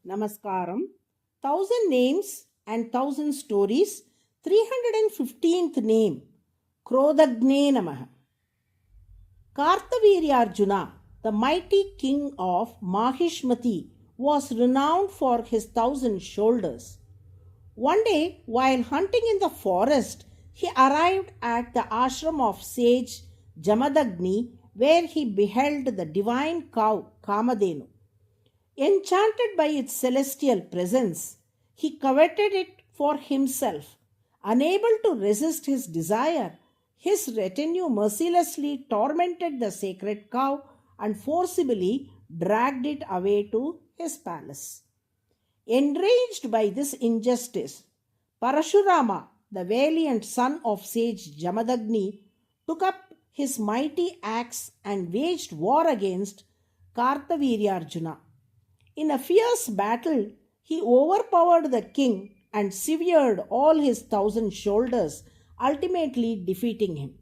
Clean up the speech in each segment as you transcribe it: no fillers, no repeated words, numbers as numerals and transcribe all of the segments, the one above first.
Namaskaram. 1000 names and 1000 stories. 315th name. KRODHAGNE NAMAH. Kartavirya the mighty king of Mahishmati, was renowned for his 1000 shoulders. One day, while hunting in the forest, he arrived at the ashram of sage Jamadagni, where he beheld the divine cow Kamadhenu. Enchanted by its celestial presence, he coveted it for himself. Unable to resist his desire, his retinue mercilessly tormented the sacred cow and forcibly dragged it away to his palace. Enraged by this injustice, Parashurama, the valiant son of sage Jamadagni, took up his mighty axe and waged war against Kartavirya. In a fierce battle, he overpowered the king and severed all his 1000 shoulders, ultimately defeating him.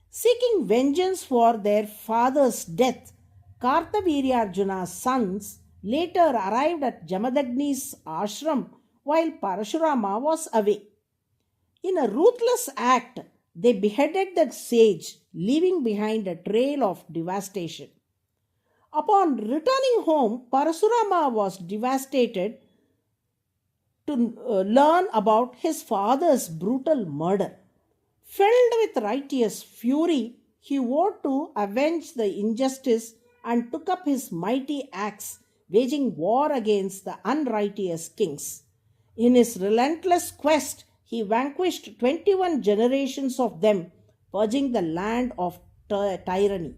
Seeking vengeance for their father's death, Kartavirya's sons later arrived at Jamadagni's ashram while Parashurama was away. In a ruthless act, they beheaded the sage, leaving behind a trail of devastation. Upon returning home, Parasurama was devastated to learn about his father's brutal murder. Filled with righteous fury, he vowed to avenge the injustice and took up his mighty axe, waging war against the unrighteous kings. In his relentless quest, he vanquished 21 generations of them, purging the land of tyranny.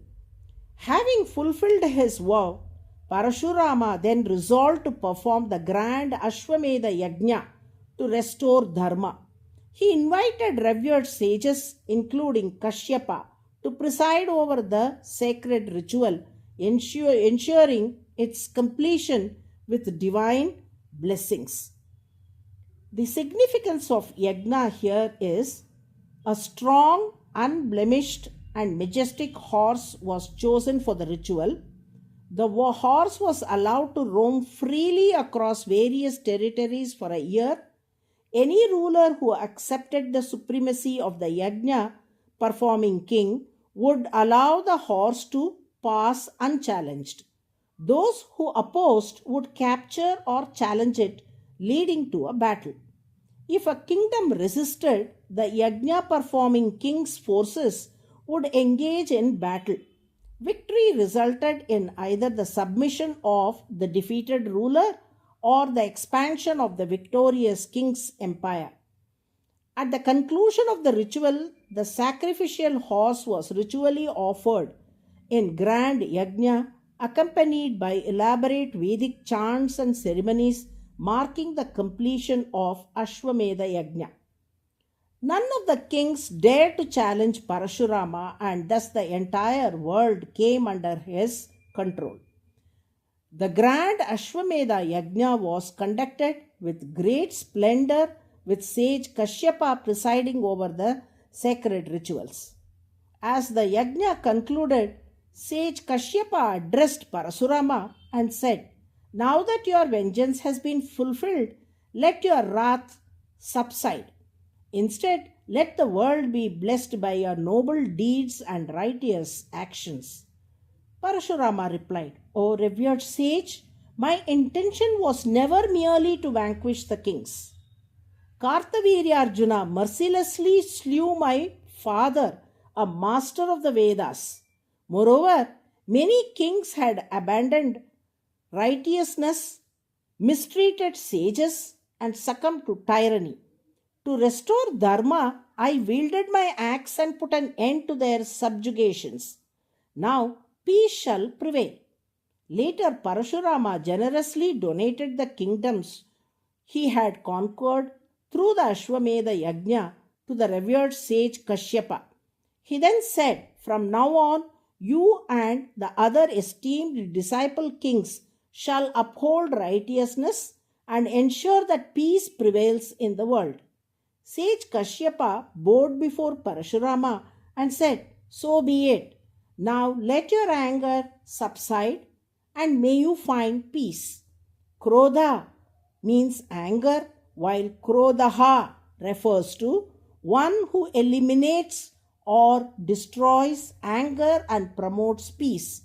Having fulfilled his vow, Parashurama then resolved to perform the grand Ashwamedha Yajna to restore Dharma. He invited revered sages, including Kashyapa, to preside over the sacred ritual, ensuring its completion with divine blessings. The significance of Yajna here is a strong, unblemished, and majestic horse was chosen for the ritual. The horse was allowed to roam freely across various territories for a year. Any ruler who accepted the supremacy of the yajna performing king would allow the horse to pass unchallenged. Those who opposed would capture or challenge it, leading to a battle. If a kingdom resisted, the yajna performing king's forces would engage in battle. Victory resulted in either the submission of the defeated ruler or the expansion of the victorious king's empire. At the conclusion of the ritual, the sacrificial horse was ritually offered in grand yajna, accompanied by elaborate Vedic chants and ceremonies marking the completion of Ashwamedha Yajna. None of the kings dared to challenge Parashurama, and thus the entire world came under his control. The grand Ashwamedha Yajna was conducted with great splendor, with sage Kashyapa presiding over the sacred rituals. As the Yajna concluded, sage Kashyapa addressed Parasurama and said, "Now that your vengeance has been fulfilled, let your wrath subside. Instead, let the world be blessed by your noble deeds and righteous actions." Parashurama replied, "O revered sage, my intention was never merely to vanquish the kings. Kartavirya mercilessly slew my father, a master of the Vedas. Moreover, many kings had abandoned righteousness, mistreated sages, and succumbed to tyranny. To restore Dharma, I wielded my axe and put an end to their subjugations. Now, peace shall prevail." Later, Parashurama generously donated the kingdoms he had conquered through the Ashwamedha Yajna to the revered sage Kashyapa. He then said, "From now on, you and the other esteemed disciple kings shall uphold righteousness and ensure that peace prevails in the world." Sage Kashyapa bowed before Parashurama and said, "So be it. Now let your anger subside and may you find peace." Krodha means anger, while Krodhaha refers to one who eliminates or destroys anger and promotes peace.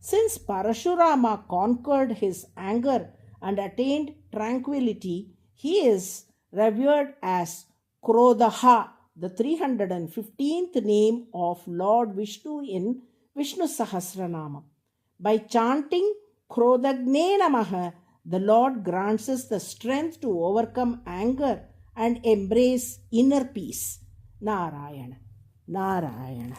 Since Parashurama conquered his anger and attained tranquility, he is revered as Krodhaha, the 315th name of Lord Vishnu in Vishnu Sahasranama. By chanting KRODHAGNE NAMAH, the Lord grants us the strength to overcome anger and embrace inner peace. Narayana. Narayana.